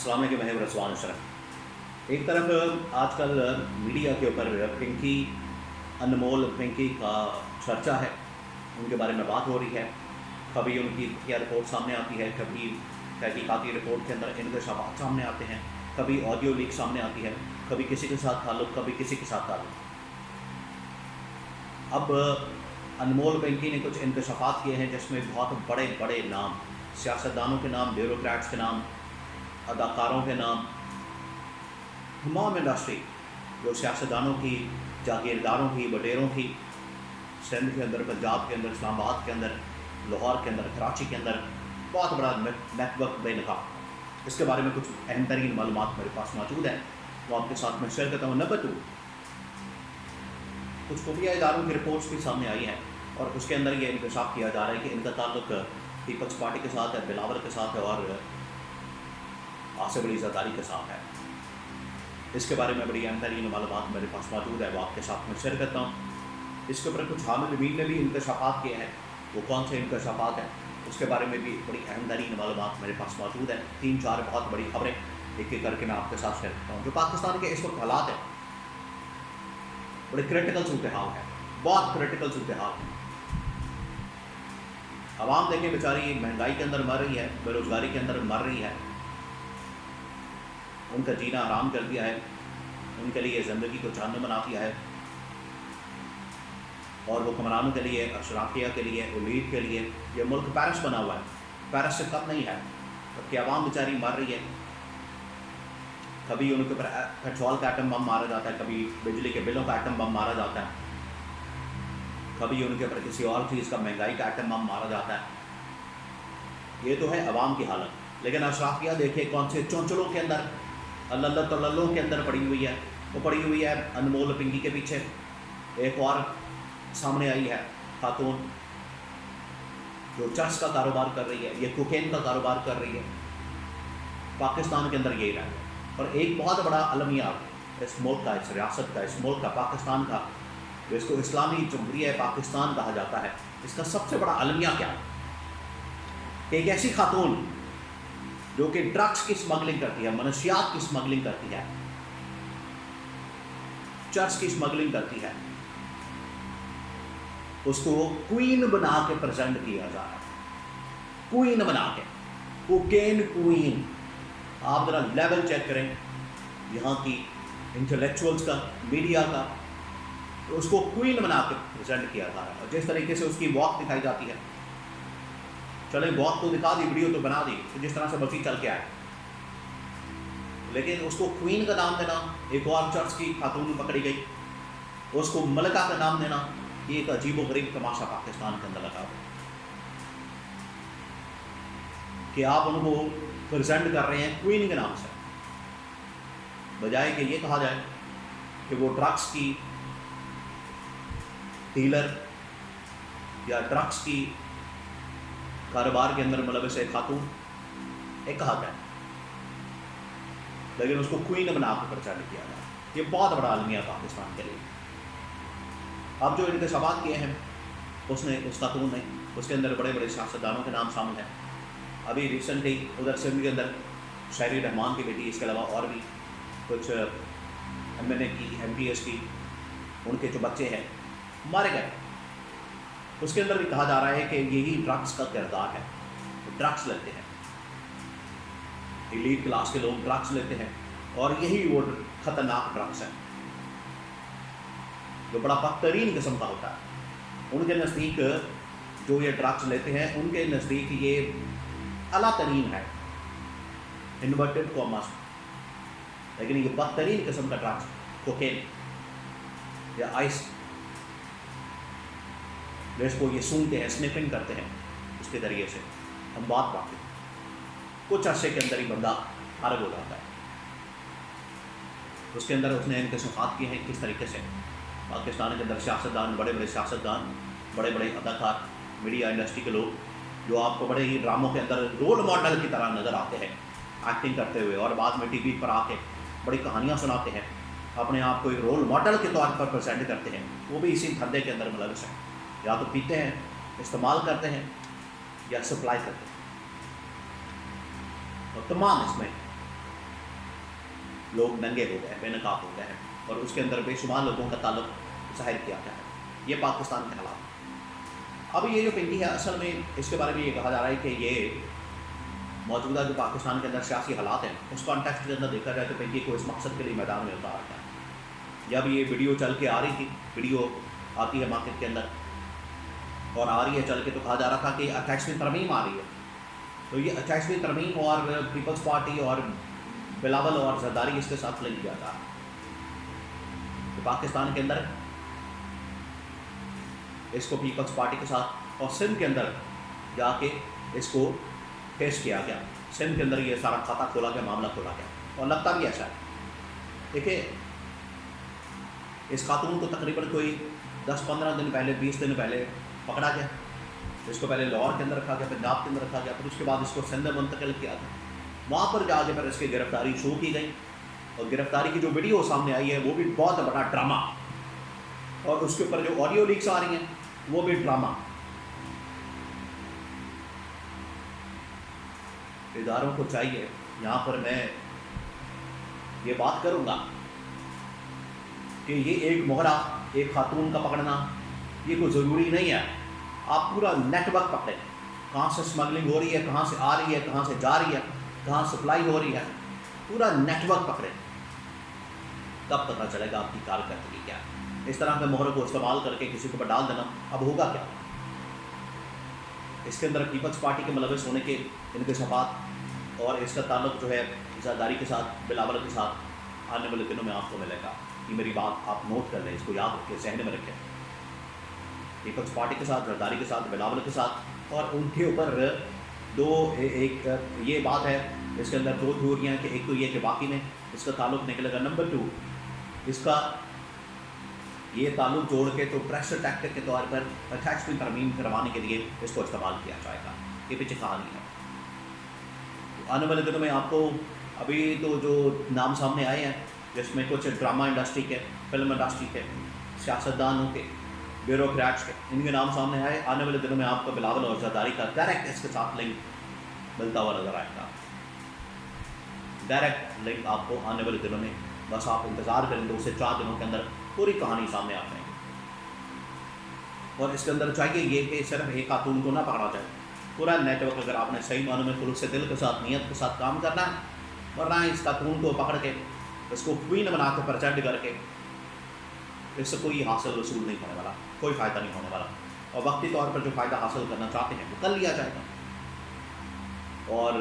अस्सलाम वालेकुम, मैं रज़वान अशरफ। एक तरफ आजकल मीडिया के ऊपर पिंकी, अनमोल पिंकी का चर्चा है, उनके बारे में बात हो रही है। कभी उनकी क्या रिपोर्ट सामने आती है, कभी तहकीकाती रिपोर्ट के अंदर इंकशाफात सामने आते हैं, कभी ऑडियो लीक सामने आती है, कभी किसी के साथ ताल्लुक़, कभी किसी के साथ ताल्लुक़। अब अनमोल पिंकी ने कुछ इंकशाफात किए हैं जिसमें बहुत बड़े बड़े नाम, सियासतदानों के नाम, ब्यूरोक्रेट्स के नाम, अदाकारों के नाम, तमाम इंडस्ट्री जो सियासतदानों की, जागीरदारों की, वडेरों की, सिंध के अंदर, पंजाब के अंदर, इस्लामाबाद के अंदर, लाहौर के अंदर, कराची के अंदर बहुत बड़ा नेटवर्क बेनकाब। इसके बारे में कुछ अहम तरीन मालूमात मेरे पास मौजूद है, वो आपके साथ में शेयर करता हूँ। नंबर 2, कुछ खुफिया इदारों की रिपोर्ट्स भी सामने आई हैं और उसके अंदर ये इंकशाफ किया जा रहा है कि इनका ताल्लुक पीपल्स पार्टी के साथ है, बिलावल के साथ है और आसिफ अली ज़रदारी के साथ है। इसके बारे में बड़ी अहम तरीन मालूमात मेरे पास मौजूद है, वो आपके साथ में शेयर करता हूँ। इसके ऊपर कुछ हामिल मीन ने भी इंकशाफात किए हैं, वो कौन से इंकशाफात हैं उसके बारे में भी बड़ी अहम तरीन मालूमात मेरे पास मौजूद है। 3-4 बहुत बड़ी खबरें एक एक करके मैं आपके साथ शेयर करता हूँ। जो पाकिस्तान के इस वक्त हालात हैं, बड़े क्रिटिकल सूरत हाल है, बहुत क्रिटिकल सूरत हाल है। आवाम देखें बेचारी महंगाई के अंदर मर रही है, बेरोज़गारी के अंदर मर रही है, उनका जीना आराम कर दिया है, उनके लिए ज़िंदगी को जहन्नुम बना दिया है और हुक्मरानों के लिए, अशराफिया के लिए, उलीद के लिए ये मुल्क पेरिस बना हुआ है, पेरिस से कम नहीं है। जबकि आवाम बेचारी मर रही है, कभी उनके ऊपर पेट्रोल का एटम बम मारा जाता है, कभी बिजली के बिलों का एटम बम मारा जाता है, कभी उनके ऊपर किसी और चीज़ का, महंगाई का एटम बम मारा जाता है। ये तो है अवाम की हालत। लेकिन अशराफिया देखिए कौन से चौंचलों के अंदर, अल्लाह तल्लों के अंदर पड़ी हुई है। वो पड़ी हुई है अनमोल पिंकी के पीछे। एक और सामने आई है खातून जो चर्च का कारोबार कर रही है, ये कोकेन का कारोबार कर रही है। पाकिस्तान के अंदर यही रहा है। और एक बहुत बड़ा अलमिया इस मुल्क का, इस रियासत का, इस मुल्क का, पाकिस्तान का, जो इसको इस्लामी जमहूरिया पाकिस्तान कहा जाता है, इसका सबसे बड़ा अलमिया क्या है? एक ऐसी खातून जो कि ड्रग्स की स्मगलिंग करती है, मनशियात की स्मगलिंग करती है, चर्च की स्मगलिंग करती है, उसको क्वीन बना के प्रेजेंट किया जा रहा है। क्वीन बना के, कोकेन क्वीन। आप जरा लेवल चेक करें यहाँ की इंटेलेक्चुअल्स का, मीडिया का, तो उसको क्वीन बना के प्रेजेंट किया जा रहा है। और जिस तरीके से उसकी वॉक दिखाई जाती है, चलें वॉक तो दिखा दी, वीडियो तो बना दी, तो जिस तरह से बची चल के आए, लेकिन उसको क्वीन का नाम देना, एक और चर्च की खातून पकड़ी गई, उसको मलका का नाम देना, ये एक अजीब व गरीब तमाशा पाकिस्तान के अंदर लगा हुआ कि आप उनको प्रेजेंट कर रहे हैं क्वीन के नाम से, बजाय कि ये कहा जाए कि वो ड्रग्स की डीलर या ड्रग्स की कारोबार के अंदर मुलविस एक खातून, एक कहा जाए, लेकिन उसको क्वीन बना कर प्रेजेंट किया जाए। ये बहुत बड़ा अलमिया पाकिस्तान के लिए। अब जो इनके सवाल किए हैं, उसने, उस खातून ने, उसके अंदर बड़े बड़े सियासतदानों के नाम शामिल हैं। अभी रिसेंटली उधर सिंध के अंदर शायरी रहमान की बेटी, इसके अलावा और भी कुछ MNA की, MPS की, उनके जो बच्चे हैं मारे गए। उसके अंदर भी कहा जा रहा है कि यही ड्रग्स का किरदार है, ड्रग्स लेते हैं, एलीट क्लास के लोग ड्रग्स लेते हैं और यही वो खतरनाक ड्रग्स है जो बड़ा बदतरीन किस्म का होता है। उनके नज़दीक जो ये ड्रग्स लेते हैं, उनके नज़दीक ये अला तरीन है, इन्वर्टेड कॉमर्स, लेकिन ये बदतरीन किस्म का ड्रग्स, कोकेन या आइस, जिसको ये सूंघते हैं, स्निफिंग करते हैं, उसके ज़रिए से हम बात पाते हैं, कुछ अरसे के अंदर ही बंदा अलग हो जाता है। उसके अंदर उसने इनके सुफात किए हैं किस तरीके से पाकिस्तान के अंदर सियासतदान, बड़े बड़े सियासतदान, बड़े बड़े अदाकार, मीडिया इंडस्ट्री के लोग जो आपको बड़े ही ड्रामों के अंदर रोल मॉडल की तरह नज़र आते हैं एक्टिंग करते हुए, और बाद में TV पर आके बड़ी कहानियाँ सुनाते हैं, अपने आप को एक रोल मॉडल के तौर पर प्रेजेंट करते हैं, वो भी इसी धंधे के अंदर मुलविस है। या तो पीते हैं, इस्तेमाल करते हैं या सप्लाई करते हैं, और तमाम इसमें لوگ ننگے ہو گئے، بے نقاب ہو گئے ہیں، اور اس کے اندر بے شمار لوگوں کا تعلق ظاہر کیا گیا ہے۔ یہ پاکستان کے حالات۔ اب یہ جو پینٹنگ ہے اصل میں اس کے بارے میں یہ کہا جا رہا ہے کہ یہ موجودہ جو پاکستان کے اندر سیاسی حالات ہیں اس کانٹیکسٹ کے اندر دیکھا جائے تو پینٹنگ کو اس مقصد کے لیے میدان میں اتارا گیا ہے۔ جب یہ ویڈیو چل کے آ رہی تھی، ویڈیو آتی ہے مارکیٹ کے اندر اور آ رہی ہے چل کے، تو کہا جا رہا تھا کہ 28ویں ترمیم آ رہی ہے، تو یہ 28ویں ترمیم اور پیپلز پارٹی اور بلاول اور زرداری اس کے ساتھ لنک کیا جا رہا ہے کہ پاکستان کے اندر اس کو پیپلز پارٹی کے ساتھ، اور سندھ کے اندر جا کے اس کو پیش کیا گیا، سندھ کے اندر یہ سارا کھاتا کھولا گیا، معاملہ کھولا گیا، اور لگتا بھی ایسا ہے۔ دیکھیں اس خاتون کو تقریباً کوئی 10-15 دن پہلے، 20 دن پہلے پکڑا گیا، اس کو پہلے لاہور کے اندر رکھا گیا، پنجاب کے اندر رکھا گیا، پھر اس کے بعد اس کو سندھ میں منتقل کیا گیا، وہاں پر جا کے پھر اس کی گرفتاری شروع کی گئی، اور گرفتاری کی جو ویڈیو سامنے آئی ہے وہ بھی بہت بڑا ڈرامہ، اور اس کے اوپر جو آڈیو لیکس آ رہی ہیں وہ بھی ڈرامہ۔ اداروں کو چاہیے، یہاں پر میں یہ بات کروں گا کہ یہ ایک مہرہ، ایک خاتون کا پکڑنا یہ کوئی ضروری نہیں ہے، آپ پورا نیٹ ورک پکڑیں، کہاں سے اسمگلنگ ہو رہی ہے، کہاں سے آ رہی ہے، کہاں سے جا رہی ہے، کہاں سپلائی ہو رہی ہے، پورا نیٹ ورک پکڑیں، تب پتہ چلے گا آپ کی کارکردگی کیا ہے۔ اس طرح کے مہرے کو استعمال کر کے کسی کو پر ڈال دینا، اب ہوگا کیا؟ اس کے اندر پیپلز پارٹی کے ملوث ہونے کے انکشافات اور اس کا تعلق جو ہے زرداری کے ساتھ، بلاول کے ساتھ آنے والے دنوں میں آپ کو ملے گا۔ یہ میری بات آپ نوٹ کر لیں، اس کو یاد رکھیں، ذہن میں رکھیں، پیپلز پارٹی کے ساتھ، زرداری کے ساتھ، بلاول کے ساتھ، اور ان کے اوپر ایک یہ بات ہے، اس کے اندر دو تھیوریاں ہیں کہ ایک تو یہ کہ واقعی میں اس کا تعلق نکلے گا، نمبر 2 اس کا یہ تعلق جوڑ کے تو پریشر ٹیکٹک کے طور پر 28ویں ترمیم کروانے کے لیے اس کو استعمال کیا جائے گا۔ یہ پیچھے کہانی ہے۔ آنے والے دنوں میں آپ کو ابھی تو جو نام سامنے آئے ہیں جس میں کچھ ڈرامہ انڈسٹری کے، فلم انڈسٹری کے، سیاستدانوں کے، بیوروکریٹس کے، ان کے نام سامنے آئے، آنے والے دنوں میں آپ کو بلاول اور زرداری کا ڈائریکٹ اس کے ساتھ لنک ملتا ہوا نظر آئے گا، ڈائریکٹ لنک آپ کو آنے والے دنوں میں، بس آپ انتظار کریں 2 سے 4 دنوں کے اندر پوری کہانی سامنے آ جائے گی۔ اور اس کے اندر چاہیے یہ کہ صرف ایک خاتون کو نہ پکڑا جائے، پورا نیٹ ورک، اگر آپ نے صحیح معنوں میں خلوص دل کے ساتھ، نیت کے ساتھ کام کرنا ہے، ورنہ اس خاتون کو پکڑ کے اس کو کوئن بنا کے پرچنڈ کر کے اس سے کوئی حاصل رسول نہیں ہونے والا، کوئی فائدہ نہیں ہونے والا، اور وقتی طور پر جو فائدہ حاصل کرنا چاہتے ہیں وہ کر لیا جائے گا، اور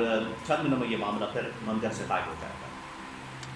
چند دنوں میں یہ معاملہ پھر منظر سے غائب ہو جائے گا۔